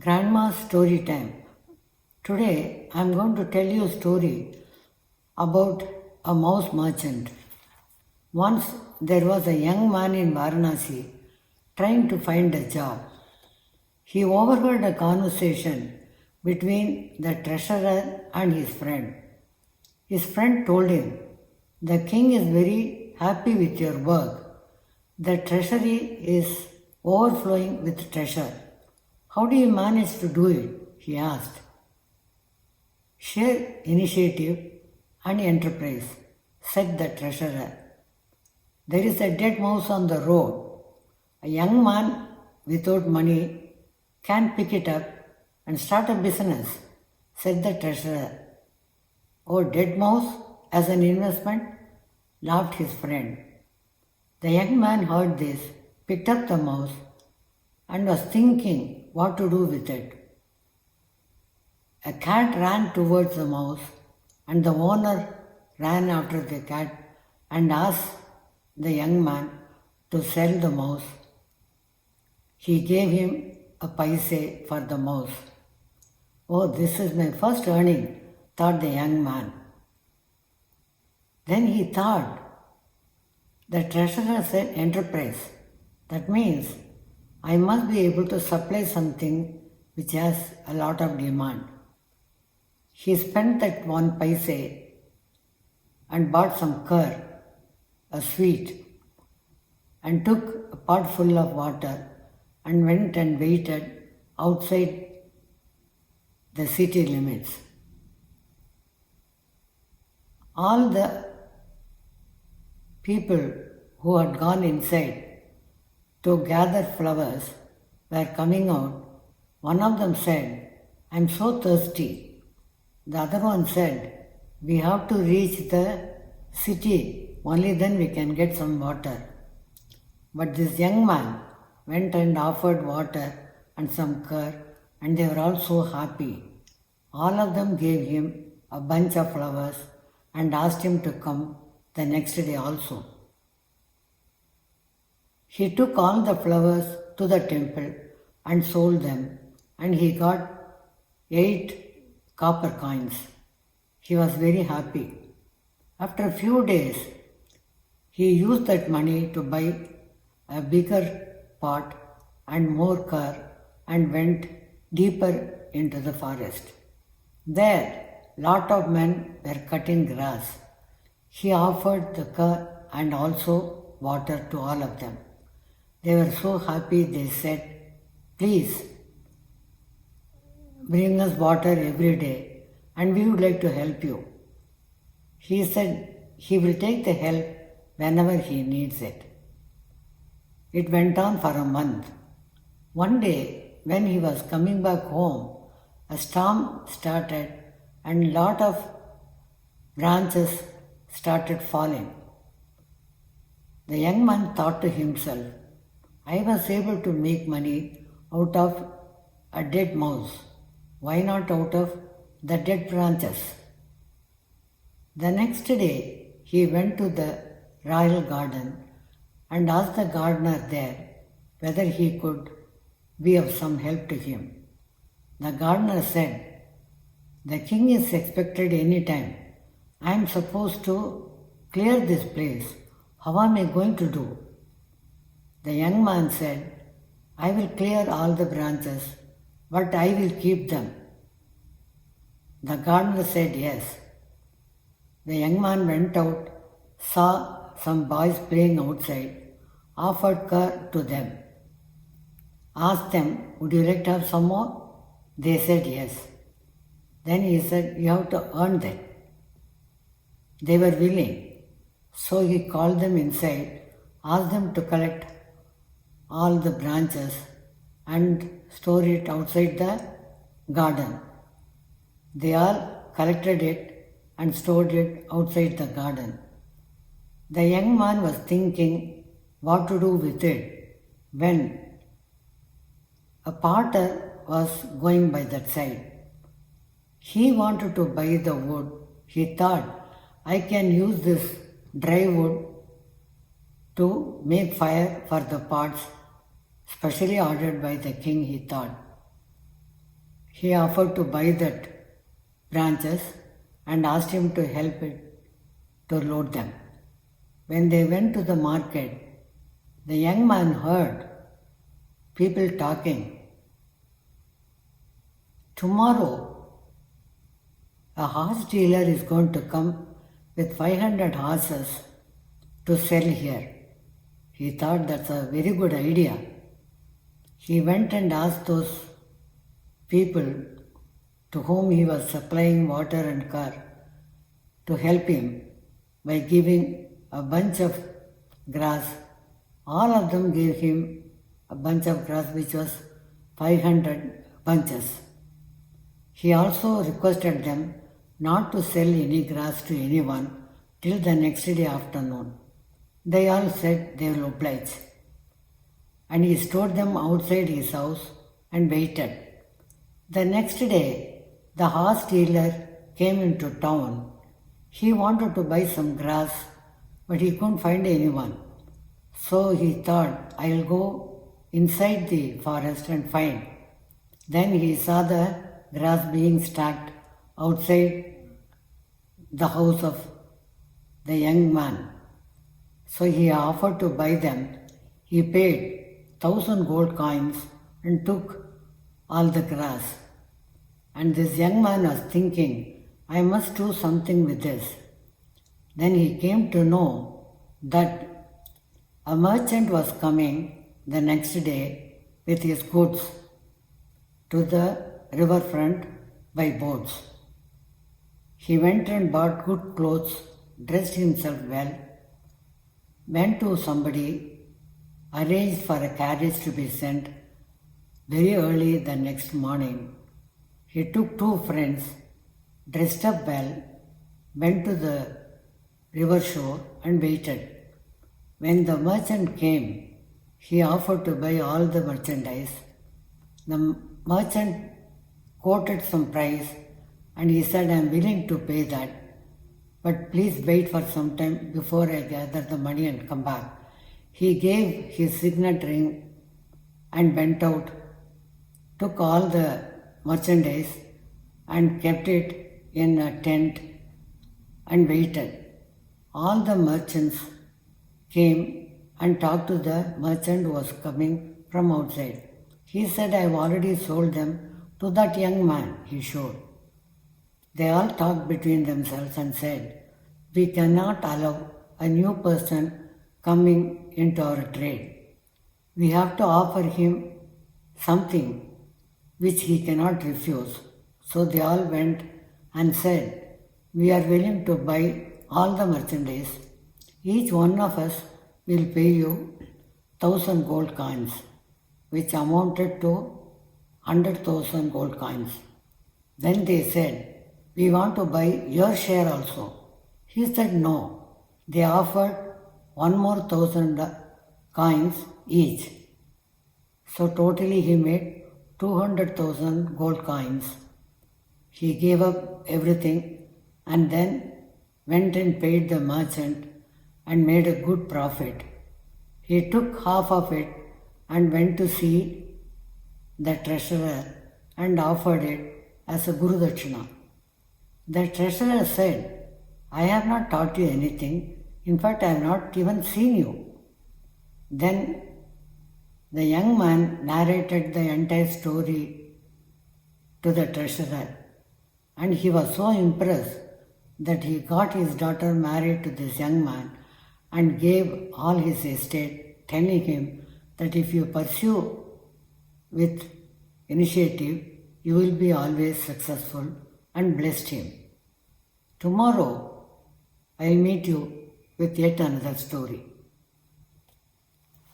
Grandma's Story Time. Today I am going to tell you a story about a mouse merchant. Once there was a young man in Varanasi trying to find a job. He overheard a conversation between the treasurer and his friend. His friend told him, "The king is very happy with your work. The treasury is overflowing with treasure. How do you manage to do it?" he asked. "Sheer initiative and enterprise," said the treasurer. "There is a dead mouse on the road. A young man without money can pick it up and start a business," said the treasurer. "Oh, dead mouse as an investment?" laughed his friend. The young man heard this, picked up the mouse, and was thinking what to do with it. A cat ran towards the mouse, and the owner ran after the cat and asked the young man to sell the mouse. He gave him a paise for the mouse. "Oh, this is my first earning," thought the young man. Then he thought, the treasurer said enterprise. That means I must be able to supply something which has a lot of demand. He spent that one paise and bought some curd, a sweet, and took a pot full of water and went and waited outside the city limits. All the people who had gone inside to gather flowers were coming out. One of them said, "I'm so thirsty." The other one said, "We have to reach the city, only then we can get some water." But this young man went and offered water and some curd, and they were all so happy. All of them gave him a bunch of flowers and asked him to come the next day also. He took all the flowers to the temple and sold them, and he got 8 copper coins. He was very happy. After a few days, he used that money to buy a bigger pot and more car and went deeper into the forest. There, lot of men were cutting grass. He offered the car and also water to all of them. They were so happy, they said, "Please bring us water every day and we would like to help you." He said he will take the help whenever he needs it. It went on for a month. One day, when he was coming back home, a storm started and lot of branches started falling. The young man thought to himself, "I was able to make money out of a dead mouse. Why not out of the dead branches?" The next day, he went to the royal garden and asked the gardener there whether he could be of some help to him. The gardener said, "The king is expected any time. I am supposed to clear this place. How am I going to do?" The young man said, "I will clear all the branches, but I will keep them." The gardener said yes. The young man went out, saw some boys playing outside, offered curd to them, asked them, "Would you like to have some more?" They said yes. Then he said, "You have to earn that." They were willing. So he called them inside, asked them to collect all the branches and store it outside the garden. They all collected it and stored it outside the garden. The young man was thinking what to do with it when a potter was going by that side. He wanted to buy the wood. He thought, "I can use this dry wood to make fire for the pots specially ordered by the king," he thought. He offered to buy that branches and asked him to help it to load them. When they went to the market, the young man heard people talking. Tomorrow, a horse dealer is going to come with 500 horses to sell here. He thought that's a very good idea. He went and asked those people to whom he was supplying water and car to help him by giving a bunch of grass. All of them gave him a bunch of grass which was 500 bunches. He also requested them not to sell any grass to anyone till the next day afternoon. They all said they will oblige. And he stored them outside his house and waited. The next day, the horse dealer came into town. He wanted to buy some grass, but he couldn't find anyone. So he thought, I'll go inside the forest and find. Then he saw the grass being stacked outside the house of the young man. So he offered to buy them. He paid 1,000 gold coins and took all the grass. And this young man was thinking, I must do something with this. Then he came to know that a merchant was coming the next day with his goods to the riverfront by boats. He went and bought good clothes, dressed himself well, went to somebody, arranged for a carriage to be sent very early the next morning. He took two friends, dressed up well, went to the river shore and waited. When the merchant came, he offered to buy all the merchandise. The merchant quoted some price and he said, I am willing to pay that, but please wait for some time before I gather the money and come back. He gave his signet ring and went out, took all the merchandise and kept it in a tent and waited. All the merchants came and talked to the merchant who was coming from outside. He said, I have already sold them to that young man he showed. They all talked between themselves and said, we cannot allow a new person coming into our trade. We have to offer him something which he cannot refuse. So they all went and said, we are willing to buy all the merchandise. Each one of us will pay you 1,000 gold coins, which amounted to 100,000 gold coins. Then they said, we want to buy your share also. He said no. They offered one more 1,000 coins each. So totally he made 200,000 gold coins. He gave up everything and then went and paid the merchant and made a good profit. He took half of it and went to see the treasurer and offered it as a Guru Dakshina. The treasurer said, I have not taught you anything. In fact, I have not even seen you. Then the young man narrated the entire story to the treasurer, and he was so impressed that he got his daughter married to this young man and gave all his estate, telling him that if you pursue with initiative, you will be always successful, and blessed him. Tomorrow, I will meet you with yet another story.